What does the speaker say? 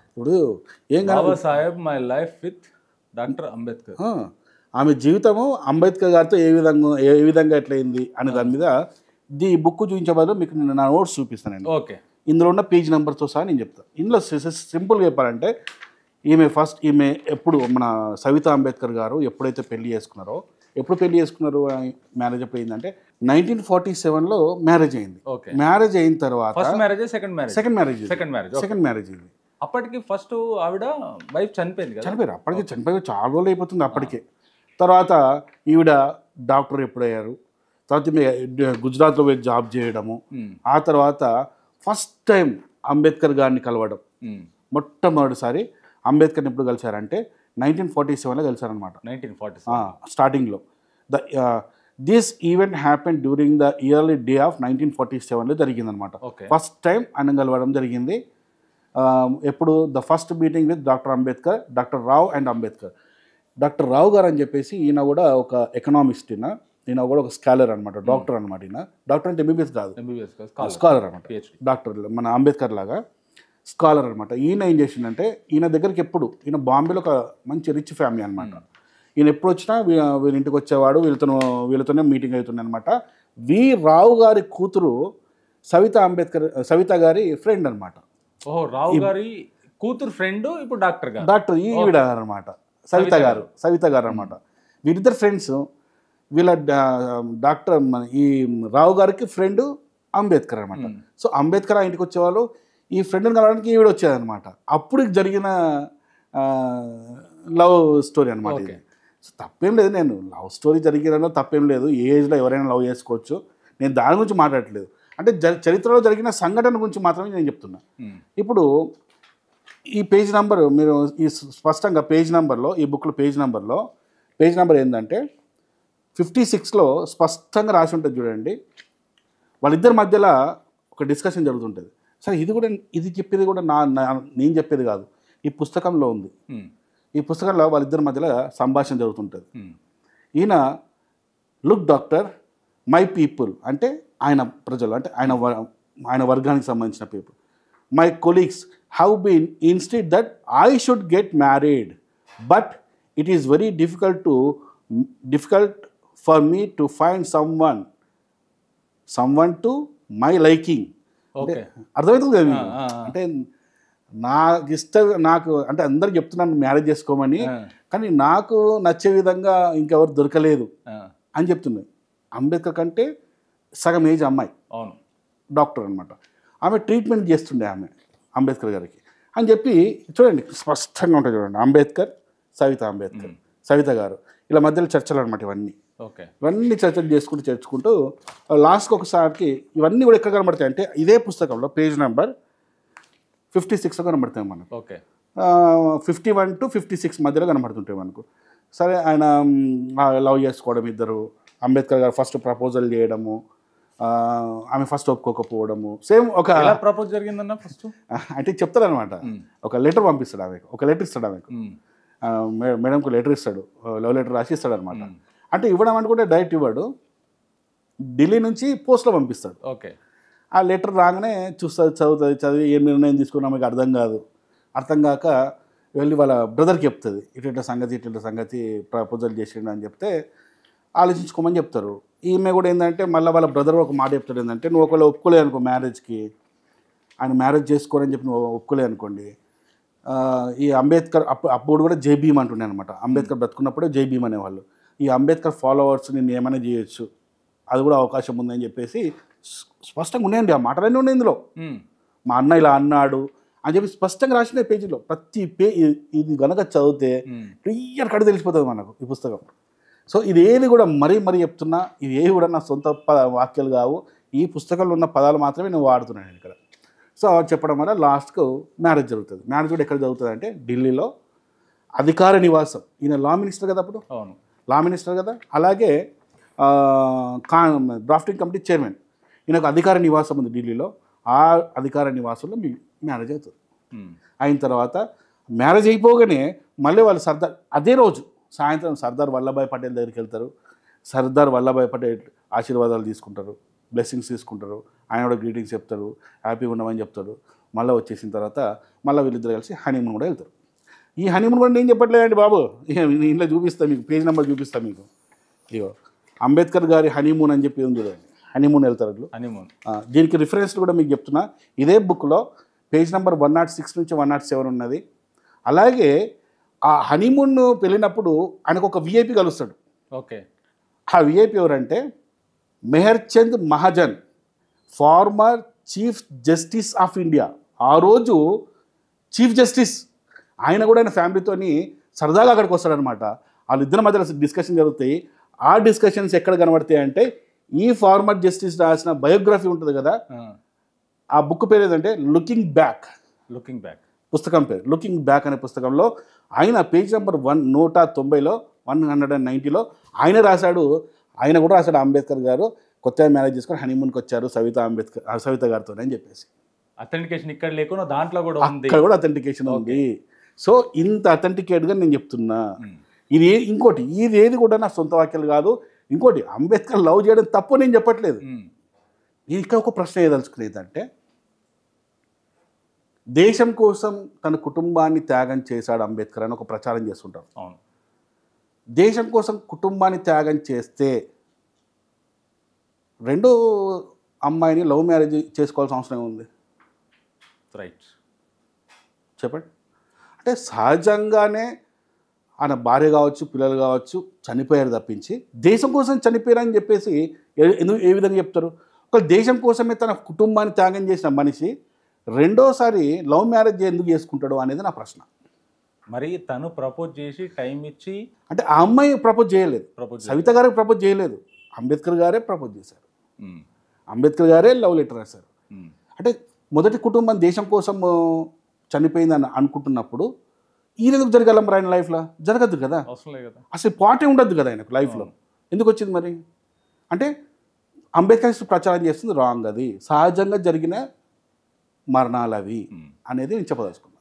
ఇప్పుడు ఏం కాదు Baba Saheb my life with doctor Ambedkar. ఆమె జీవితము అంబేద్కర్ గారితో ఏ విధంగా ఎట్లయింది అనే దాని మీద ఈ బుక్ చూపించే బదులు మీకు నేను నా నోట్స్ చూపిస్తాను నేను. ఓకే. ఇందులో ఉన్న పేజ్ నెంబర్తో సహా నేను చెప్తాను. ఇందులో సింపుల్గా చెప్పాలంటే ఈమె ఎప్పుడు మన సవితా అంబేద్కర్ గారు ఎప్పుడైతే పెళ్లి చేసుకున్నారో, మ్యారేజ్ ఎప్పుడు అయిందంటే 1947లో మ్యారేజ్ అయింది. మ్యారేజ్ అయిన తర్వాత సెకండ్ మ్యారేజ్ అయింది. అప్పటికి ఫస్ట్ ఆవిడ వైఫ్ చనిపోయారు. అప్పటికి చనిపోయి చాలా రోజులు అయిపోతుంది అప్పటికే. తర్వాత ఈవిడ డాక్టర్ ఎప్పుడయ్యారు, తర్వాత గుజరాత్లో వెళ్ళి జాబ్ చేయడము, ఆ తర్వాత ఫస్ట్ టైం అంబేద్కర్ గారిని కలవడం. మొట్టమొదటిసారి అంబేద్కర్ని ఎప్పుడు కలిశారంటే 1947లో కలిశారనమాట. స్టార్టింగ్లో this event happen during the yearly day of 1947లో జరిగిందనమాట. ఫస్ట్ టైం ఆయన కలవడం జరిగింది. ఎప్పుడు the first meeting with doctor Ambedkar, doctor Rao and Ambedkar. Doctor Rao garu అని చెప్పేసి ఈయన కూడా ఒక ఎకనామిస్ట్, ఈయన కూడా ఒక స్కాలర్ అనమాట, డాక్టర్ అనమాట. ఈయన డాక్టర్ అంటే ఎంబీబీఎస్ కాదు, స్కాలర్ అనమాట. డాక్టర్ మన అంబేద్కర్ లాగా స్కాలర్ అనమాట. ఈయన ఏం చేసిందంటే ఈయన దగ్గరికి ఈయన బాంబేలో ఒక మంచి రిచ్ ఫ్యామిలీ అనమాట. ఈయన ఎప్పుడు వచ్చినా వీళ్ళ ఇంటికి వచ్చేవాడు, వీళ్ళతోనే మీటింగ్ అవుతుంది అనమాట. రావు గారి కూతురు సవిత గారి ఫ్రెండ్ అనమాట. రావు గారి కూతురు ఫ్రెండ్ ఇప్పుడు డాక్టర్ ఈవిడ అనమాట, సవిత గారు అనమాట. వీరిద్దరు ఫ్రెండ్స్. వీళ్ళ డాక్టర్ ఈ రావు గారికి ఫ్రెండ్ అంబేద్కర్ అనమాట. సో అంబేద్కర్ ఆ ఇంటికి వచ్చేవాళ్ళు, ఈ ఫ్రెండ్ని కలవడానికి ఈవిడ వచ్చేదనమాట. అప్పుడు జరిగిన లవ్ స్టోరీ అనమాట ఇది. సో తప్పేం లేదు, నేను లవ్ స్టోరీ జరిగిన తప్పేం లేదు, ఏ ఏజ్లో ఎవరైనా లవ్ చేసుకోవచ్చు. నేను దాని గురించి మాట్లాడట్లేదు, అంటే చరిత్రలో జరిగిన సంఘటన గురించి మాత్రమే నేను చెప్తున్నా. ఇప్పుడు ఈ పేజ్ నెంబర్ మీరు ఈ స్పష్టంగా పేజ్ నెంబర్లో, ఈ బుక్లో పేజ్ నెంబర్ ఏంటంటే 56లో స్పష్టంగా రాసి ఉంటుంది చూడండి. వాళ్ళిద్దరి మధ్యలో ఒక డిస్కషన్ జరుగుతుంటుంది. సరే ఇది చెప్పేది కూడా నేను చెప్పేది కాదు, ఈ పుస్తకంలో ఉంది. ఈ పుస్తకంలో వాళ్ళిద్దరి మధ్యలో సంభాషణ జరుగుతుంటుంది. ఈయన లుక్ డాక్టర్, మై పీపుల్ అంటే ఆయన ప్రజలు, అంటే ఆయన వర్గానికి సంబంధించిన people, my colleagues have been insisted that I should get married, but it is very difficult for me to find someone to my liking. అంటే అర్థమవుతుంది కదా మీకు? అంటే నాకు అంటే అందరు చెప్తున్నాను మ్యారేజ్ చేసుకోమని, కానీ నాకు నచ్చే విధంగా ఇంకెవరు దొరకలేదు అని చెప్తున్నాయి. అంబేద్కర్ కంటే సగం ఏజ్ అమ్మాయి, డాక్టర్ అనమాట. ఆమె ట్రీట్మెంట్ చేస్తుండే ఆమె అంబేద్కర్ గారికి అని చెప్పి చూడండి, స్పష్టంగా ఉంటుంది చూడండి. అంబేద్కర్, సవిత గారు ఇలా మధ్యలో చర్చలు అనమాట. ఇవన్నీ చర్చలు చేసుకుంటూ లాస్ట్కి ఒకసారికి ఇవన్నీ కూడా ఎక్కడ కనబడతాయి అంటే ఇదే పుస్తకంలో పేజ్ నెంబర్ 56లో కనబడతాయి మనకు. 51 to 56 మధ్యలో కనబడుతుంటాయి మనకు. సరే, ఆయన లవ్ చేసుకోవడం, ఇద్దరు అంబేద్కర్ గారు ఫస్ట్ ప్రపోజల్ చేయడము, ఆమె ఫస్ట్ ఒప్పుకోకపోవడము, సేమ్ ఒక ప్రపోజ్ జరిగిందన్న ఫస్ట్ అంటే చెప్తాడు అనమాట. ఒక లెటర్ పంపిస్తాడు ఆమెకు, ఒక లెటర్ ఇస్తాడు ఆమెకు, మేడంకు లెటర్ ఇస్తాడు, లవ్ లెటర్ రాసి ఇస్తాడు అనమాట. అంటే ఇవ్వడం అనుకుంటే డైరెక్ట్ ఇవ్వడు, ఢిల్లీ నుంచి పోస్ట్లో పంపిస్తాడు. ఆ లెటర్ రాగానే చదివి ఏ నిర్ణయం తీసుకున్నా మీకు అర్థం కాక వెళ్ళి వాళ్ళ బ్రదర్కి చెప్తుంది, ఇట్లా సంగతి ప్రపోజల్ చేసిండు అని చెప్తే ఆలోచించుకోమని చెప్తారు. ఈమె కూడా ఏంటంటే మళ్ళీ వాళ్ళ బ్రదర్ ఒక మాట చెప్తాడు, ఏంటంటే నువ్వు ఒకవేళ ఒప్పుకోలే అనుకో మ్యారేజ్కి, ఆయన మ్యారేజ్ చేసుకోరని చెప్పి నువ్వు ఒప్పుకోలే అనుకోండి, ఈ అంబేద్కర్ అప్పుడు కూడా జై భీమ్ అంటుండే అనమాట. అంబేద్కర్ బ్రతుకున్నప్పుడే జై భీమ్ అనేవాళ్ళు. ఈ అంబేద్కర్ ఫాలోవర్స్ నేను ఏమైనా చేయొచ్చు, అది కూడా అవకాశం ఉందని చెప్పేసి స్పష్టంగా ఉన్నాయండి. ఆ మాటలన్నీ ఉన్నాయి ఇందులో. మా అన్న ఇలా అన్నాడు అని చెప్పి స్పష్టంగా రాసిన పేజీలో ప్రతి ఇది కనుక చదివితే క్లియర్ కడు తెలిసిపోతుంది మనకు ఈ పుస్తకం. సో ఇది ఏది కూడా మరీ చెప్తున్నా, ఇది ఏవి కూడా నా సొంత వాక్యాలు కావు, ఈ పుస్తకంలో ఉన్న పదాలు మాత్రమే నేను వాడుతున్నాను ఇక్కడ. సో చెప్పడం వల్ల లాస్ట్కు మ్యారేజ్ జరుగుతుంది. మ్యారేజ్ కూడా ఎక్కడ జరుగుతుంది అంటే ఢిల్లీలో అధికార నివాసం. ఈయన లా మినిస్టర్ కదా అప్పుడు, లా మినిస్టర్ కదా, అలాగే డ్రాఫ్టింగ్ కమిటీ చైర్మన్. ఈయనకు అధికార నివాసం ఉంది ఢిల్లీలో. ఆ అధికార నివాసంలో మీ మ్యారేజ్ అవుతుంది. అయిన తర్వాత మ్యారేజ్ అయిపోగానే మళ్ళీ వాళ్ళు అదే రోజు సాయంత్రం సర్దార్ వల్లభాయ్ పటేల్ దగ్గరికి వెళ్తారు. సర్దార్ వల్లభాయ్ పటేల్ ఆశీర్వాదాలు తీసుకుంటారు, బ్లెస్సింగ్స్ తీసుకుంటారు. ఆయన కూడా గ్రీటింగ్స్ చెప్తారు, హ్యాపీగా ఉండమని చెప్తాడు. మళ్ళీ వచ్చేసిన తర్వాత మళ్ళీ వీళ్ళిద్దరు కలిసి హనీమూన్ కూడా వెళ్తారు. ఈ హనీమూన్ కూడా నేను చెప్పట్లేదండి బాబు, ఇంట్లో చూపిస్తాను మీకు, పేజ్ నెంబర్ చూపిస్తాను మీకు. ఇగో అంబేద్కర్ గారి హనీమూన్ అని చెప్పి ఉంది చూడండి, హనీమూన్ వెళ్తారు. హనీమూన్ దీనికి రిఫరెన్స్లు కూడా మీకు చెప్తున్నా. ఇదే బుక్లో పేజ్ నెంబర్ 106 నుంచి 107 ఉన్నది. అలాగే ఆ హనీమూన్ వెళ్ళినప్పుడు ఆయనకు ఒక విఐపి కలుస్తాడు. ఓకే. ఆ విఐపి ఎవరంటే Meharchand Mahajan, former chief justice of India. ఆ రోజు చీఫ్ జస్టిస్ ఆయన కూడా ఆయన ఫ్యామిలీతోని సరదాగా అక్కడికి వస్తాడనమాట. వాళ్ళిద్దరి మధ్యలో డిస్కషన్ జరుగుతాయి. ఆ డిస్కషన్స్ ఎక్కడ కనబడతాయి అంటే ఈ ఫార్మర్ జస్టిస్ రాసిన బయోగ్రఫీ ఉంటుంది కదా, ఆ బుక్ పేరు ఏదంటే లుకింగ్ బ్యాక్ పుస్తకం పేరు. లుకింగ్ బ్యాక్ అనే పుస్తకంలో ఆయన పేజ్ నెంబర్ 190లో 190లో ఆయన రాశాడు. ఆయన కూడా రాశాడు అంబేద్కర్ గారు కొత్తగా మ్యారేజ్ చేసుకొని హనీమూన్కి వచ్చారు సవిత గారితో అని చెప్పేసి. అథెంటికేషన్ ఇక్కడ లేకుండా దాంట్లో కూడా ఉంది, అక్కడ కూడా అథెంటికేషన్ ఉంది. సో ఇంత అథెంటికేట్గా నేను చెప్తున్నా. ఇది ఇంకోటి, ఇది ఏది కూడా నా సొంత వాక్యాలు కాదు. ఇంకోటి, అంబేద్కర్ లవ్ చేయడం తప్పు నేను చెప్పట్లేదు. ఇంకా ఒక ప్రశ్న ఏదలుచుకునేది అంటే, దేశం కోసం తన కుటుంబాన్ని త్యాగం చేశాడు అంబేద్కర్ అని ఒక ప్రచారం చేస్తుంటారు. దేశం కోసం కుటుంబాన్ని త్యాగం చేస్తే రెండో అమ్మాయిని లవ్ మ్యారేజ్ చేసుకోవాల్సిన అవసరం ఉంది? రైట్, చెప్పండి. అంటే సహజంగానే ఆయన భార్య కావచ్చు, పిల్లలు కావచ్చు చనిపోయారు తప్పించి దేశం కోసం చనిపోయారని చెప్పేసి ఏ విధంగా చెప్తారు? ఒక దేశం కోసమే తన కుటుంబాన్ని త్యాగం చేసిన మనిషి రెండోసారి లవ్ మ్యారేజ్ ఎందుకు చేసుకుంటాడు అనేది నా ప్రశ్న. మరి తను ప్రపోజ్ చేసి టైం ఇచ్చి, అంటే ఆ అమ్మాయి ప్రపోజ్ చేయలేదు, సవిత గారికి ప్రపోజ్ చేయలేదు, అంబేద్కర్ గారే ప్రపోజ్ చేశారు. అంబేద్కర్ గారే లవ్ లెటర్ రాశారు. అంటే మొదటి కుటుంబం దేశం కోసం చనిపోయిందని అనుకుంటున్నప్పుడు ఈయన ఎందుకు జరగాల మరి ఆయన లైఫ్లో? జరగద్దు కదా, అసలు పాటే ఉండద్దు కదా ఆయనకు లైఫ్లో. ఎందుకు వచ్చింది మరి? అంటే అంబేద్కర్ ప్రచారం చేస్తుంది రాంగ్, అది సహజంగా జరిగిన మరణాలు అవి అనేది నేను చెప్పదలుచుకున్నాను.